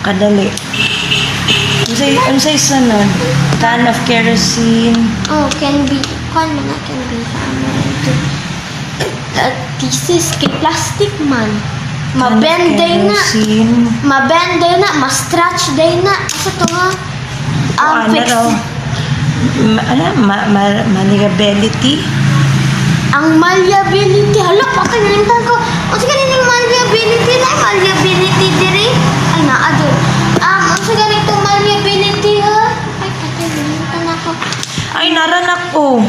Kadali. Unsay sunod? Can of kerosene. Oh, can be. Can be. Thesis kay plastic man. Can Mabend of day na. kerosene. Mabend day na. Ma-stretch day na. Asa to nga? Malleability. Ang malleability. Hala, pakalimutan ko. O sa ganitong malleability na. Malleability diri. Ay, naado. O sa ganitong malleability ha. Ay, pakalimutan ako. Ay, naranak ko.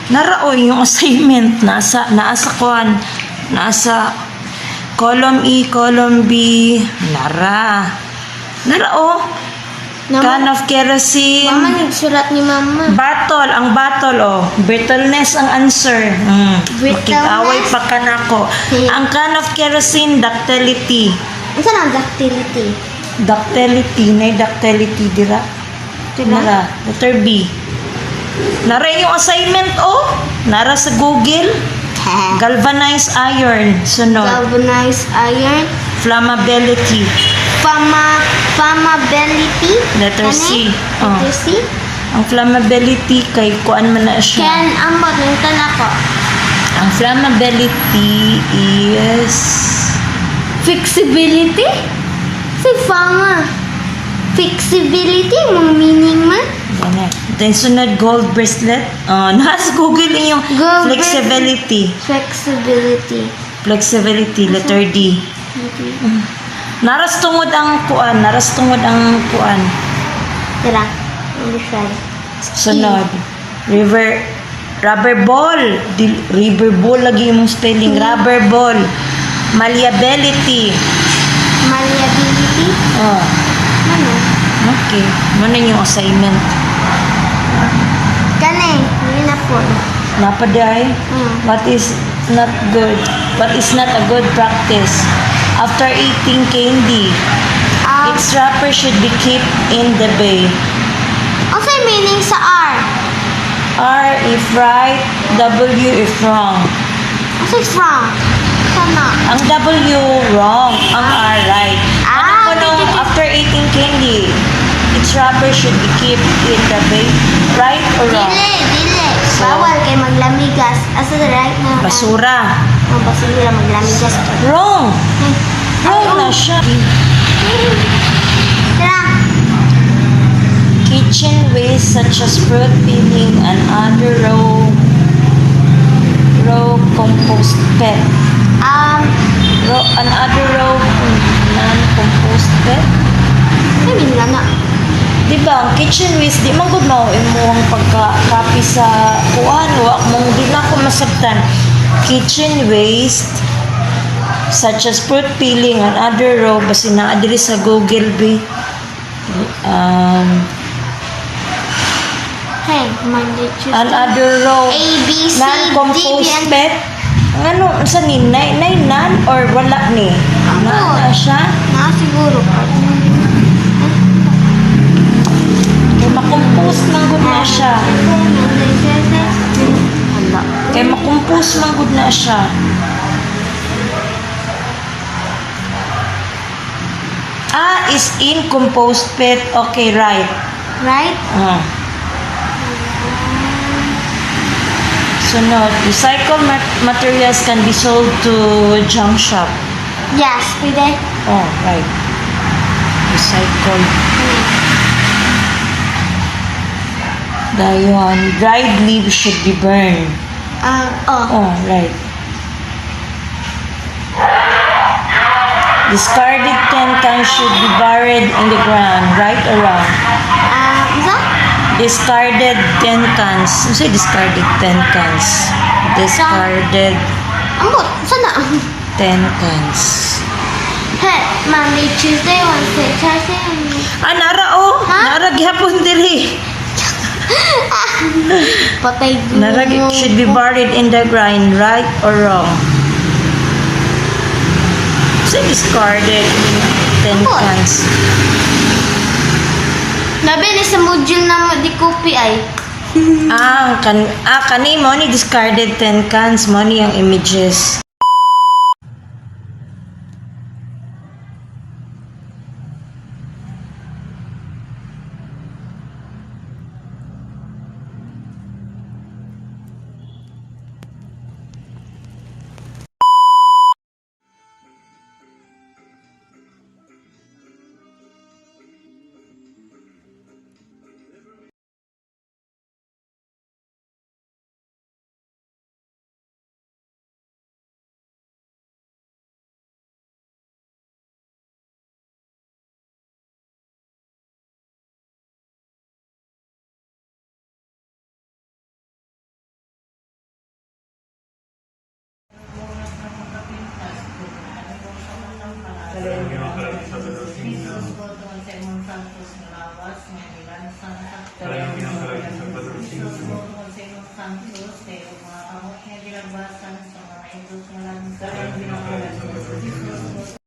Naraoy yung assignment. Nasa column E, column B. Narao. Can of kerosene. Mama, nagsulat ni mama. Battle, ang battle, brittleness ang answer. Brittleness? Makikaway pa ka na ko. Ang can of kerosene, ductility. Ano ang ductility? Ductility, ductility, dira. Nara, letter B. Nara yung assignment, Nara sa Google. Galvanized iron, sunod. Galvanized iron. Flammability. Flammability. Letter C. Letter C. Ang flammability kay kuan man na siya. Can ambot ng tanako. Ang flammability is Flexibility? Si fama. Flexibility mong meaning man? Ganyan. Then sunod gold bracelet. Nasa Google yung Gold flexibility. Flexibility, letter D. Naras tungod ang kuan. Tira. Understand. Sunod. Rubber ball. River ball lagi yung spelling. Rubber ball. Malleability. Malleability? Ano? Okay. Ano yung assignment? Kani. Hindi na po. Napaday. What is not a good practice? After eating candy, its wrapper should be kept in the bay. Ano sa meaning sa R? R if right, W if wrong. Ano sa wrong? Sana? Ang W wrong, ang R right. After eating candy, its wrapper should be kept in the bay. Right or wrong? Dili. Bawal kay maglamigas. Asa right na? Basura. Basura maglamigas. Wrong. Wrong na siya. Tara. Kitchen waste such as fruit peeling and other raw compost pet. Non-compost pet. Ay, minla na. Diba, ang kitchen waste, di man gud mao imuhang pagka-copy sa kuan, wa mong di na ko masabtan. Kitchen waste such as fruit peeling and other raw basi naa diri sa Google B. Hey, Monday, Tuesday. And other raw A, B, C, non-compost D, and pet. Ang ano, sa ni, nay nan or wala ni? Na siya? Siguro. Kay makompose man gud na siya. Hala. Kay makompose man gud na siya. Is in compost pit. Okay, right. Right? Sunod, recycled materials can be sold to junk shop. Yes, pwede. Right. Recycled. Dayon, dried leaves should be burned. Right. Discarded tin cans should be buried in the ground. Right or wrong? Isa? Discarded tin cans. Ano sa'yo discarded tin cans? Discarded Ambot, sana? tin cans. Hey, Monday, Tuesday, Wednesday, Thursday. Nara Nara gihapon diri. Patay gulo. Nara should be buried in the ground. Right or wrong? Say discarded tin cans. Labi ni sa module na di copy ay. Kani mo ni discarded tin cans mo ni ang images. sa imong santos nga lawas nga nilansan sa Kaya pinanggaling sa Jesus tungkol sa imong santos kay ang mga kamot nga gilagbasan sa mga idol nga lansan Kaya pinanggaling sa Jesus